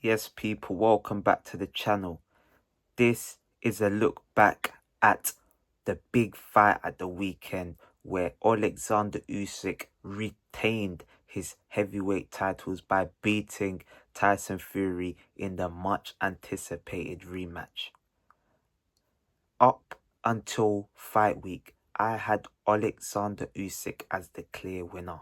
Yes, people, welcome back to the channel. This is a look back at the big fight at the weekend where Oleksandr Usyk retained his heavyweight titles by beating Tyson Fury in the much anticipated rematch. Up until fight week, I had Oleksandr Usyk as the clear winner.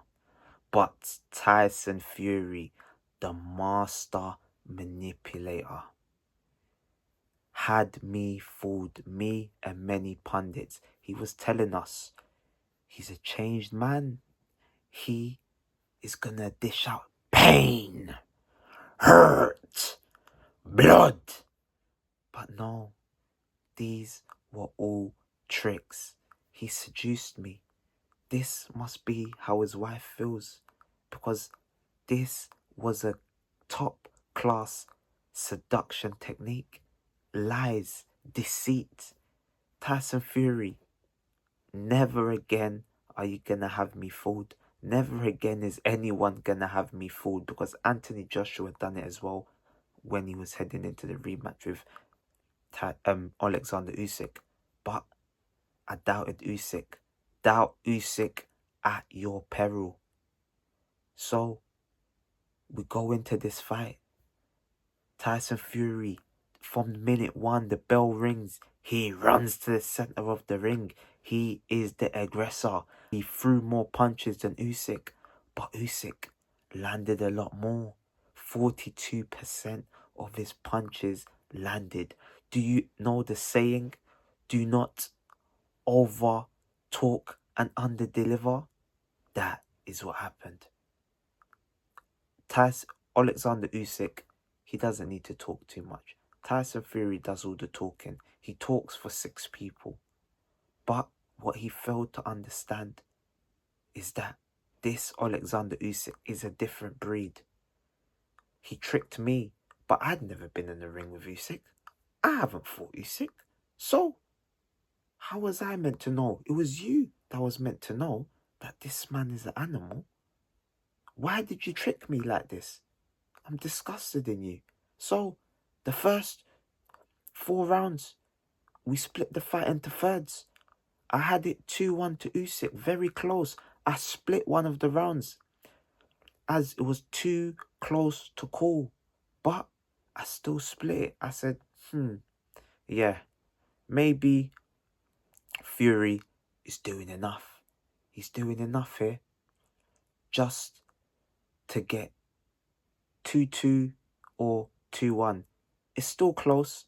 But Tyson Fury, the master manipulator, had me fooled, me and many pundits. He was telling us he's a changed man. He is gonna dish out pain, hurt, blood. But no, these were all tricks. He seduced me. This must be how his wife feels, because this was a top class seduction technique. Lies, deceit. Tyson Fury, never again are you gonna have me fooled. Never again is anyone gonna have me fooled, because Anthony Joshua done it as well when he was heading into the rematch with Oleksandr Usyk. But I doubted Usyk. Doubt Usyk at your peril. So we go into this fight. Tyson Fury, from minute one, the bell rings. He runs to the center of the ring. He is the aggressor. He threw more punches than Usyk, but Usyk landed a lot more. 42% of his punches landed. Do you know the saying? Do not over talk and under deliver. That is what happened. Oleksandr Usyk, he doesn't need to talk too much. Tyson Fury does all the talking. He talks for 6 people. But what he failed to understand is that this Oleksandr Usyk is a different breed. He tricked me, but I'd never been in the ring with Usyk. I haven't fought Usyk. So, how was I meant to know? It was you that was meant to know that this man is an animal. Why did you trick me like this? I'm disgusted in you. So, the first 4 rounds, we split the fight into thirds. I had it 2-1 to Usyk, very close. I split one of the rounds as it was too close to call. But I still split it. I said, yeah, maybe Fury is doing enough. He's doing enough here just to get 2-2 or 2-1. It's still close.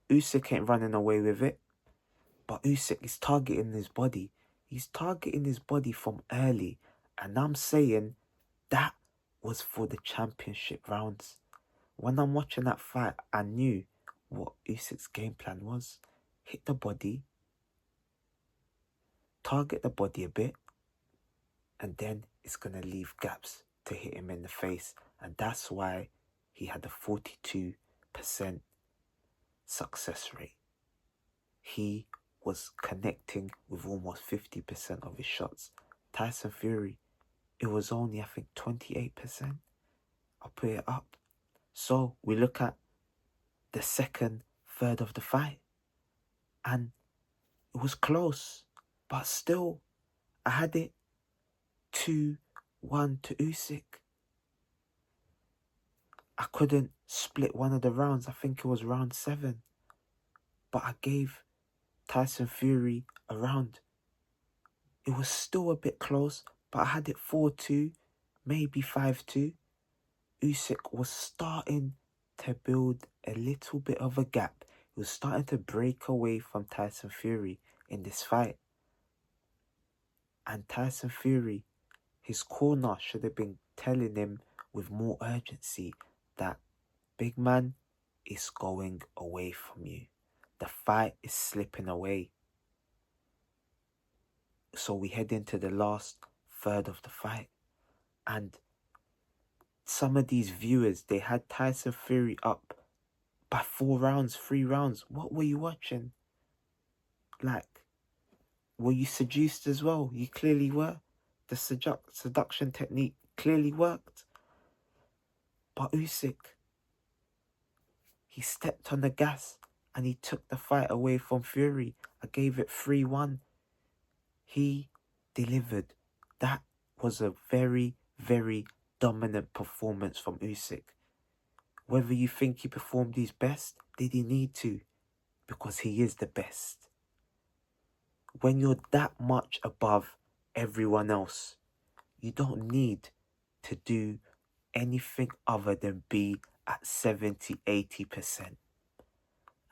Usyk ain't running away with it. But Usyk is targeting his body. He's targeting his body from early. And I'm saying that was for the championship rounds. When I'm watching that fight, I knew what Usyk's game plan was. Hit the body, target the body a bit, and then it's going to leave gaps to hit him in the face. And that's why he had a 42% success rate. He was connecting with almost 50% of his shots. Tyson Fury, it was only, I think, 28%. I'll put it up. So we look at the second third of the fight, and it was close, but still I had it 2-1 to Usyk. I couldn't split one of the rounds. I think it was round 7, but I gave Tyson Fury a round. It was still a bit close, but I had it 4-2, maybe 5-2. Usyk was starting to build a little bit of a gap. He was starting to break away from Tyson Fury in this fight. And Tyson Fury, his corner should have been telling him with more urgency that, big man, is going away from you. The fight is slipping away. So we head into the last third of the fight. And some of these viewers, they had Tyson Fury up by 4 rounds, 3 rounds. What were you watching? Like, were you seduced as well? You clearly were. The seduction technique clearly worked. But Usyk, he stepped on the gas and he took the fight away from Fury. I gave it 3-1. He delivered. That was a very, very dominant performance from Usyk. Whether you think he performed his best, did he need to? Because he is the best. When you're that much above everyone else, you don't need to do anything other than be at 70, 80%.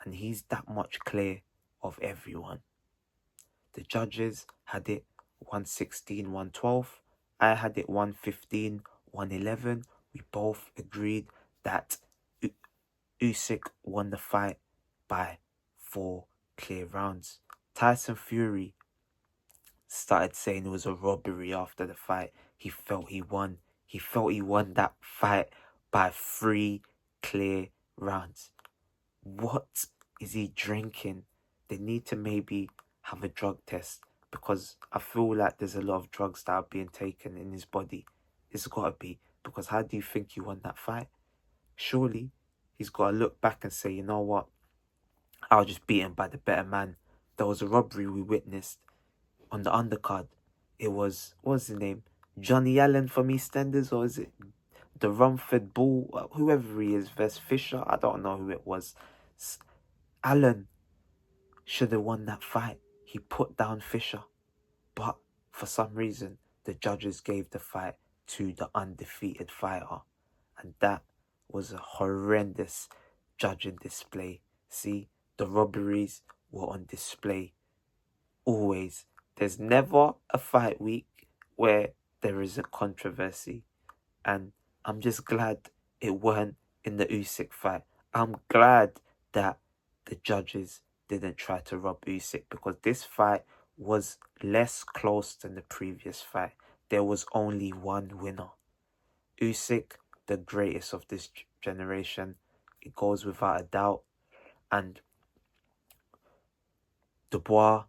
And he's that much clear of everyone. The judges had it 116, 112. I had it 115, 111. We both agreed that Usyk won the fight by 4 clear rounds. Tyson Fury started saying it was a robbery after the fight. He felt he won. He felt he won that fight by 3 clear rounds. What is he drinking? They need to maybe have a drug test, because I feel like there's a lot of drugs that are being taken in his body. It's got to be, because how do you think you won that fight? Surely he's got to look back and say, you know what? I was just beaten by the better man. There was a robbery we witnessed on the undercard. It was, what's his name? Johnny Allen from EastEnders, or is it the Rumford Bull? Whoever he is, versus Fisher. I don't know who it was. Allen should have won that fight. He put down Fisher. But for some reason, the judges gave the fight to the undefeated fighter. And that was a horrendous judging display. See, the robberies were on display. Always. There's never a fight week where there isn't controversy. And I'm just glad it weren't in the Usyk fight. I'm glad that the judges didn't try to rob Usyk, because this fight was less close than the previous fight. There was only one winner. Usyk, the greatest of this generation. It goes without a doubt. And Dubois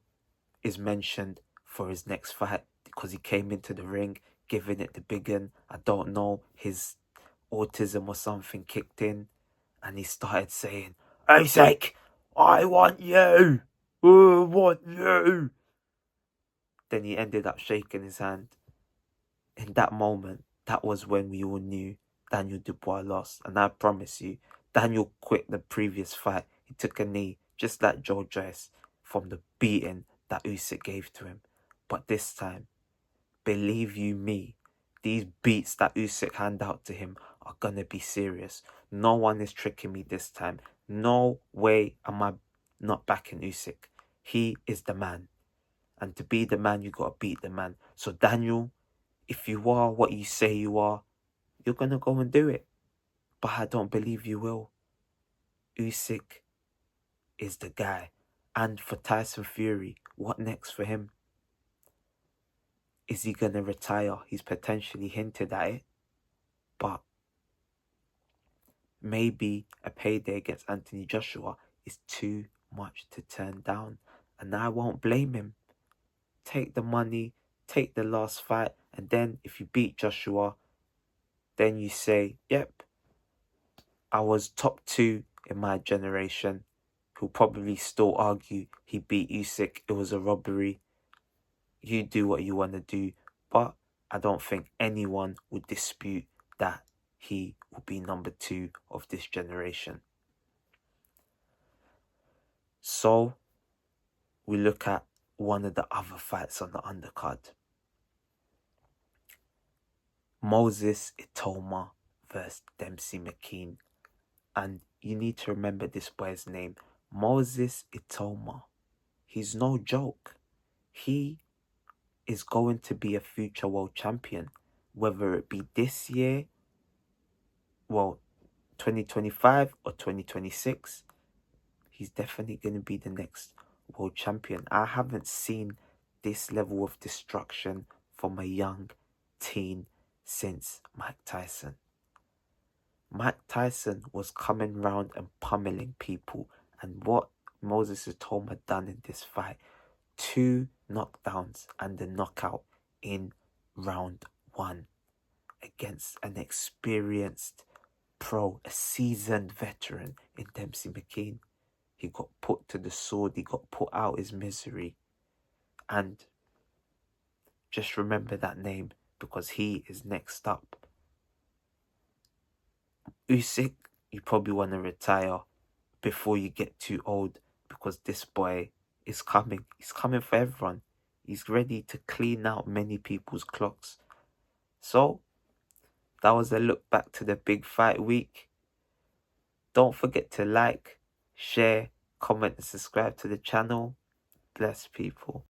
is mentioned for his next fight because he came into the ring giving it the big one. I don't know, his autism or something kicked in and he started saying, Usyk, I want you. I want you. Then he ended up shaking his hand. In that moment, that was when we all knew Daniel Dubois lost. And I promise you, Daniel quit the previous fight. He took a knee, just like Joe Joyce, from the beating that Usyk gave to him. But this time, believe you me, these beats that Usyk hand out to him are gonna be serious. No one is tricking me this time. No way am I not backing Usyk. He is the man. And to be the man, you gotta beat the man. So Daniel, if you are what you say you are, you're gonna go and do it. But I don't believe you will. Usyk is the guy. And for Tyson Fury, what next for him? Is he gonna retire? He's potentially hinted at it. But maybe a payday against Anthony Joshua is too much to turn down. And I won't blame him. Take the money, take the last fight, and then if you beat Joshua, then you say, yep, I was top 2 in my generation. Who'll probably still argue he beat Usyk, it was a robbery. You do what you want to do, but I don't think anyone would dispute that he will be number 2 of this generation. So we look at one of the other fights on the undercard. Moses ITUAMA versus Dempsey McKean. And you need to remember this boy's name, Moses ITUAMA. He's no joke. He is going to be a future world champion, whether it be this year, 2025 or 2026. He's definitely going to be the next world champion. I haven't seen this level of destruction from a young teen since Mike Tyson. Mike Tyson was coming round and pummeling people, and what Moses ITUAMA had done in this fight, 2 knockdowns and a knockout in round 1 against an experienced pro, a seasoned veteran in Dempsey McKean. He got put to the sword. He got put out his misery. And just remember that name, because he is next up. Usyk, you probably want to retire before you get too old, because this boy is coming. He's coming for everyone. He's ready to clean out many people's clocks. So, that was a look back to the big fight week. Don't forget to like, share, comment and subscribe to the channel. Bless people.